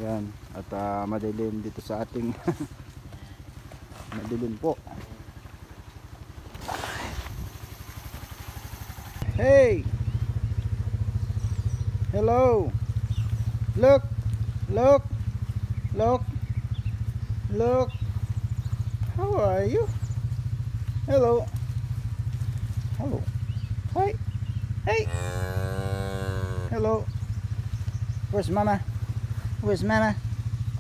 Yan. At madilim dito sa ating madilim po. Hey! Hello! Look! Look! Look! Look! How are you? Hello! Hello! Hi! Hey! Hello! Where's Mama? Where's Mama?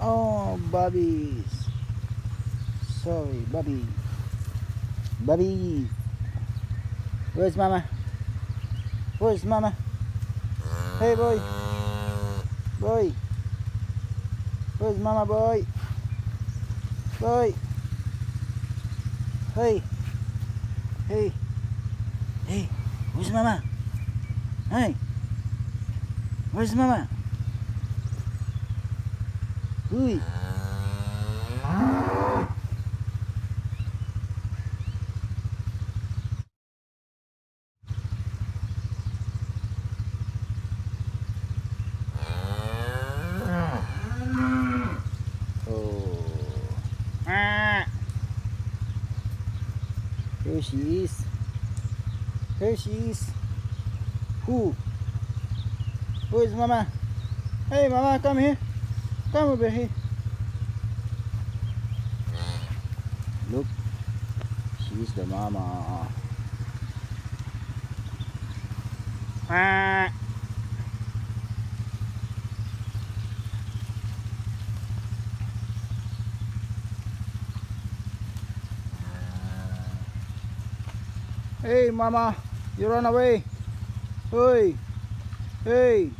Oh, Bobbies! Sorry, Bobby. Bobby! Where's Mama? Where's Mama? Hey, boy! Boy! Where's Mama, boy? Boy! Hey! Hey! Hey! Where's Mama? Hey! Where's Mama? Uy! Here she is. Here she is. Who? Who is Mama? Hey, Mama, come here. Come over here. Look, she's the Mama. Hey, Mama, you run away. Hey, hey.